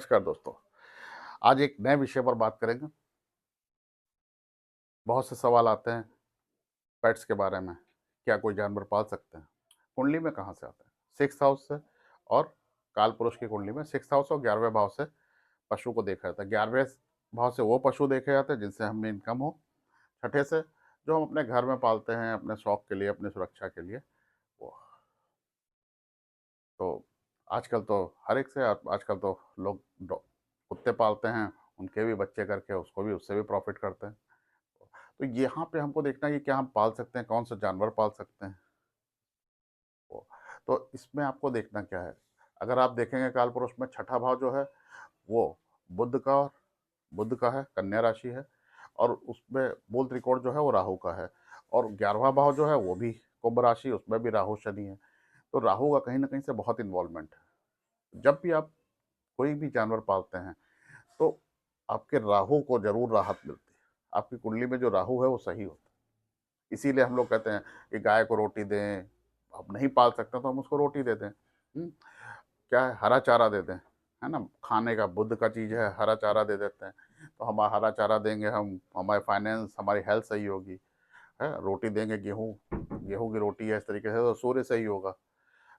नमस्कार दोस्तों। आज एक नए विषय पर बात करेंगे। बहुत से सवाल आते हैं पेट्स के बारे में। क्या कोई जानवर पाल सकते हैं? कुंडली में कहाँ से आते हैं? 6th हाउस से। और कालपुरुष की कुंडली में 6th हाउस और 11वें भाव से पशु को देखा जाता है। 11वें भाव से वो पशु देखे जाते हैं जिनसे हमें इनकम हो। छठे से जो हम अपने घर में पालते हैं अपने शौक के लिए, अपनी सुरक्षा के लिए। वो तो आजकल तो हर एक से आजकल तो लोग कुत्ते पालते हैं, उनके भी बच्चे करके उसको भी उससे भी प्रॉफिट करते हैं। तो यहाँ पे हमको देखना है कि क्या हम पाल सकते हैं, कौन सा जानवर पाल सकते हैं। वो तो इसमें आपको देखना क्या है। अगर आप देखेंगे काल पुरुष में छठा भाव जो है वो बुद्ध का है, कन्या राशि है। और उसमें मूल त्रिकोण जो है वो राहु का है। और 11वां भाव जो है वो भी कुंभ राशि, उसमें भी राहु शनि है। तो राहु का कहीं ना कहीं से बहुत इन्वॉल्वमेंट है। जब भी आप कोई भी जानवर पालते हैं तो आपके राहु को जरूर राहत मिलती है। आपकी कुंडली में जो राहु है वो सही होता है। इसीलिए हम लोग कहते हैं कि गाय को रोटी दें। आप नहीं पाल सकते तो हम उसको रोटी दे दें। क्या है, हरा चारा दे दें। है ना, खाने का बुद्ध का चीज़ है, हरा चारा दे देते हैं। तो हम हरा चारा देंगे, हम हमारे फाइनेंस, हमारी हेल्थ सही होगी। है, रोटी देंगे, गेहूँ गेहूँ की रोटी है, इस तरीके से तो सूर्य सही होगा।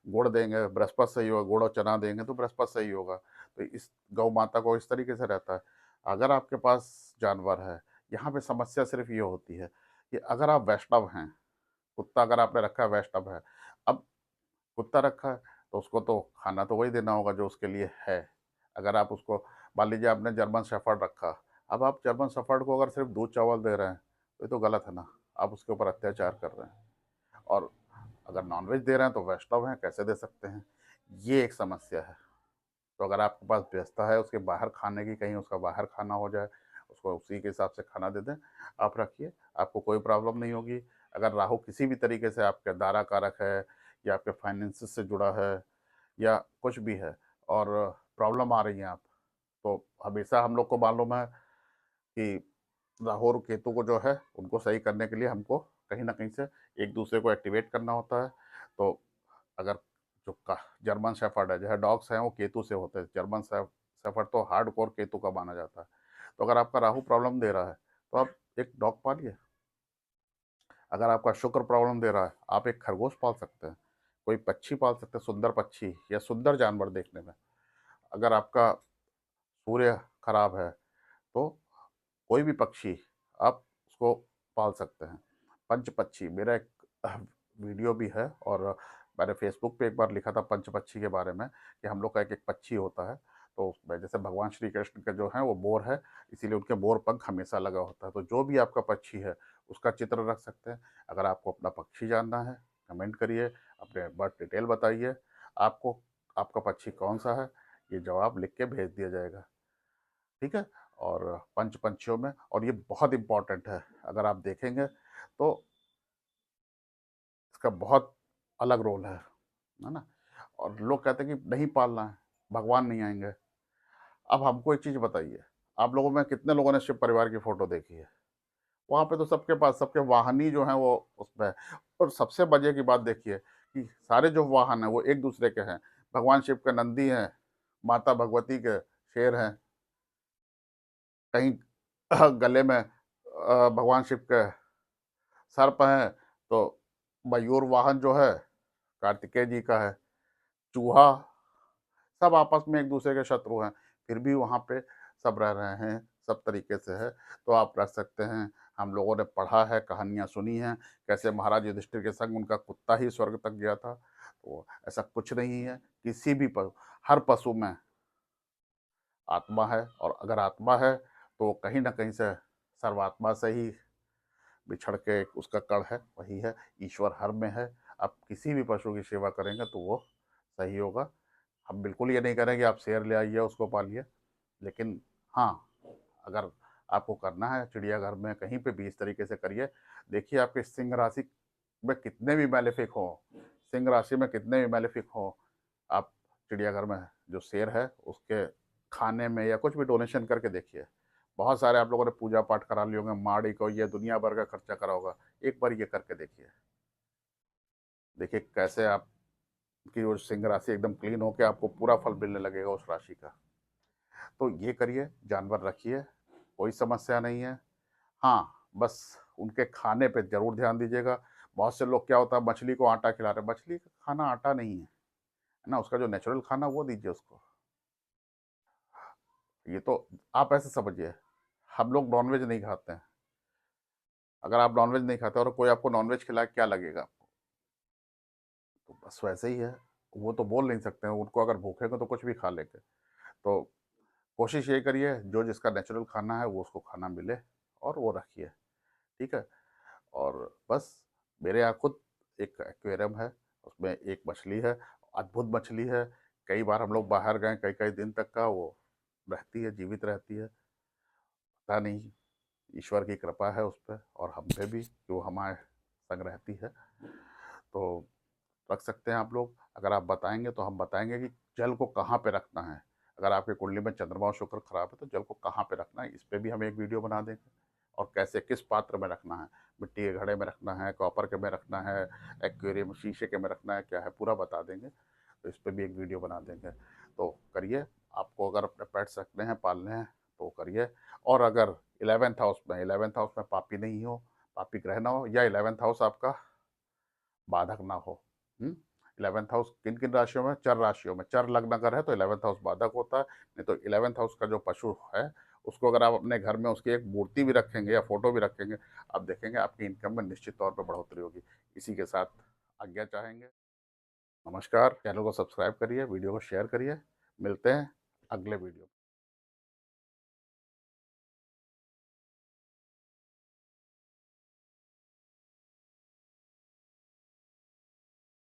गुड़ देंगे, बृहस्पति सही होगा। गुड़ और चना देंगे तो बृहस्पति सही होगा। तो इस गौ माता को इस तरीके से रहता है। अगर आपके पास जानवर है, यहाँ पे समस्या सिर्फ ये होती है कि अगर आप वैष्णव हैं, कुत्ता अगर आपने रखा है वैष्णव है, अब कुत्ता रखा है तो उसको तो खाना तो वही देना होगा जो उसके लिए है। अगर आप उसको, मान लीजिए आपने जर्मन शेफर्ड रखा, अब आप जर्मन शेफर्ड को अगर सिर्फ दूध चावल दे रहे हैं तो ये तो गलत है ना। आप उसके ऊपर अत्याचार कर रहे हैं। और अगर नॉनवेज दे रहे हैं तो वैष्णव हैं, कैसे दे सकते हैं? ये एक समस्या है। तो अगर आपके पास व्यवस्था है उसके बाहर खाने की, कहीं उसका बाहर खाना हो जाए, उसको उसी के हिसाब से खाना दे दें। आप रखिए, आपको कोई प्रॉब्लम नहीं होगी। अगर राहु किसी भी तरीके से आपके दारा कारक है या आपके फाइनेंस से जुड़ा है या कुछ भी है और प्रॉब्लम आ रही है आप, तो हमेशा हम लोग को मालूम है कि राहु और केतु को जो है उनको सही करने के लिए हमको कहीं ना कहीं से एक दूसरे को एक्टिवेट करना होता है। तो अगर जो का जर्मन शेफर्ड है, जो है डॉग्स हैं, वो केतु से होते हैं। जर्मन शेफर्ड तो हार्ड कोर केतु का माना जाता है। तो अगर आपका राहु प्रॉब्लम दे रहा है तो आप एक डॉग पालिए। अगर आपका शुक्र प्रॉब्लम दे रहा है आप एक खरगोश पाल सकते हैं, कोई पक्षी पाल सकते हैं, सुंदर पक्षी या सुंदर जानवर देखने में। अगर आपका सूर्य खराब है तो कोई भी पक्षी आप उसको पाल सकते हैं। पंच पक्षी मेरा एक वीडियो भी है, और मैंने फेसबुक पे एक बार लिखा था पंच पक्षी के बारे में कि हम लोग का एक एक पक्षी होता है। तो उसमें जैसे भगवान श्री कृष्ण के जो हैं वो मोर है, इसीलिए उनके मोर पंख हमेशा लगा होता है। तो जो भी आपका पक्षी है उसका चित्र रख सकते हैं। अगर आपको अपना पक्षी जानना है, कमेंट करिए, अपने बर्थ डिटेल बताइए, आपको आपका पक्षी कौन सा है, ये जवाब लिख के भेज दिया जाएगा। ठीक है। और पंच पंचियों में, और ये बहुत इंपॉर्टेंट है, अगर आप देखेंगे तो इसका बहुत अलग रोल है ना। और लोग कहते हैं कि नहीं पालना है, भगवान नहीं आएंगे। अब हमको एक चीज बताइए, आप लोगों में कितने लोगों ने शिव परिवार की फोटो देखी है? वहां पे तो सबके पास सबके वाहन ही जो है वो उसमें है। और सबसे मजे की बात देखिए कि सारे जो वाहन है वो एक दूसरे के हैं। भगवान शिव के नंदी हैं, माता भगवती के शेर हैं, कहीं गले में भगवान शिव के सर्प हैं, तो मयूर वाहन जो है कार्तिकेय जी का है। चूहा, सब आपस में एक दूसरे के शत्रु हैं, फिर भी वहाँ पे सब रह रहे हैं, सब तरीके से है। तो आप रह सकते हैं। हम लोगों ने पढ़ा है, कहानियाँ सुनी हैं, कैसे महाराज युधिष्ठिर के संग उनका कुत्ता ही स्वर्ग तक गया था। तो ऐसा कुछ नहीं है। किसी भी पशु, हर पशु में आत्मा है, और अगर आत्मा है तो कहीं ना कहीं से सर्वात्मा से ही बिछड़ के एक उसका कण है, वही है। ईश्वर हर में है। आप किसी भी पशु की सेवा करेंगे तो वो सही होगा। हम बिल्कुल ये नहीं करेंगे आप शेर ले आइए उसको पालिए, लेकिन हाँ, अगर आपको करना है चिड़ियाघर में कहीं पे भी इस तरीके से करिए। देखिए आपके सिंह राशि में कितने भी मैलेफिक हो, सिंह राशि में कितने भी मैलेफिक हो, आप चिड़ियाघर में जो शेर है उसके खाने में या कुछ भी डोनेशन करके देखिए। बहुत सारे आप लोगों ने पूजा पाठ करा लिए होंगे, माड़ी को ये दुनिया भर का खर्चा करा होगा, एक बार ये करके देखिए। देखिए कैसे आपकी वो सिंह राशि एकदम क्लीन होकर आपको पूरा फल मिलने लगेगा उस राशि का। तो ये करिए, जानवर रखिए, कोई समस्या नहीं है। हाँ, बस उनके खाने पे ज़रूर ध्यान दीजिएगा। बहुत से लोग क्या होता है मछली को आटा खिला रहे हैं, मछली का खाना आटा नहीं है, है ना? उसका जो नेचुरल खाना वो दीजिए उसको। ये तो आप ऐसे समझिए, हम लोग नॉन-वेज नहीं खाते हैं। अगर आप नॉन-वेज नहीं खाते और कोई आपको नॉन-वेज खिलाए क्या लगेगा आपको? तो बस वैसे ही है, वो तो बोल नहीं सकते हैं, उनको अगर भूखेंगे तो कुछ भी खा लेंगे। तो कोशिश यही करिए जो जिसका नेचुरल खाना है वो उसको खाना मिले और वो रखिए, ठीक है? और बस मेरे यहाँ खुद एक एक्वेरियम है, उसमें एक मछली है, अद्भुत मछली है। कई बार हम लोग बाहर गए, कई-कई दिन तक का वो रहती है, जीवित रहती है। पता नहीं ईश्वर की कृपा है उस पे और हम पे भी कि वो हमारे संग रहती है। तो रख सकते हैं आप लोग। अगर आप बताएँगे तो हम बताएँगे कि जल को कहाँ पे रखना है। अगर आपकी कुंडली में चंद्रमा और शुक्र खराब है तो जल को कहाँ पे रखना है, इस पे भी हम एक वीडियो बना देंगे। और कैसे किस पात्र में रखना है, मिट्टी के घड़े में रखना है, कॉपर के में रखना है, एक्वेरियम शीशे के में रखना है, क्या है पूरा बता देंगे। तो इस पे भी एक वीडियो बना देंगे। तो करिए, आपको अगर अपने पेट्स रखने हैं, पालने हैं तो करिए। और अगर 11th हाउस में पापी नहीं हो, पापी ग्रह ना हो या 11th हाउस आपका बाधक ना हो। 11th हाउस किन किन राशियों में? चर राशियों में। चर लग्न अगर है तो 11th हाउस बाधक होता है, नहीं तो 11th हाउस का जो पशु है उसको अगर आप अपने घर में उसकी एक मूर्ति भी रखेंगे या फोटो भी रखेंगे, आप देखेंगे आपकी इनकम में निश्चित तौर पर बढ़ोतरी होगी। इसी के साथ आज्ञा चाहेंगे। नमस्कार, चैनल को सब्सक्राइब करिए, वीडियो को शेयर करिए। मिलते हैं अगले वीडियो में।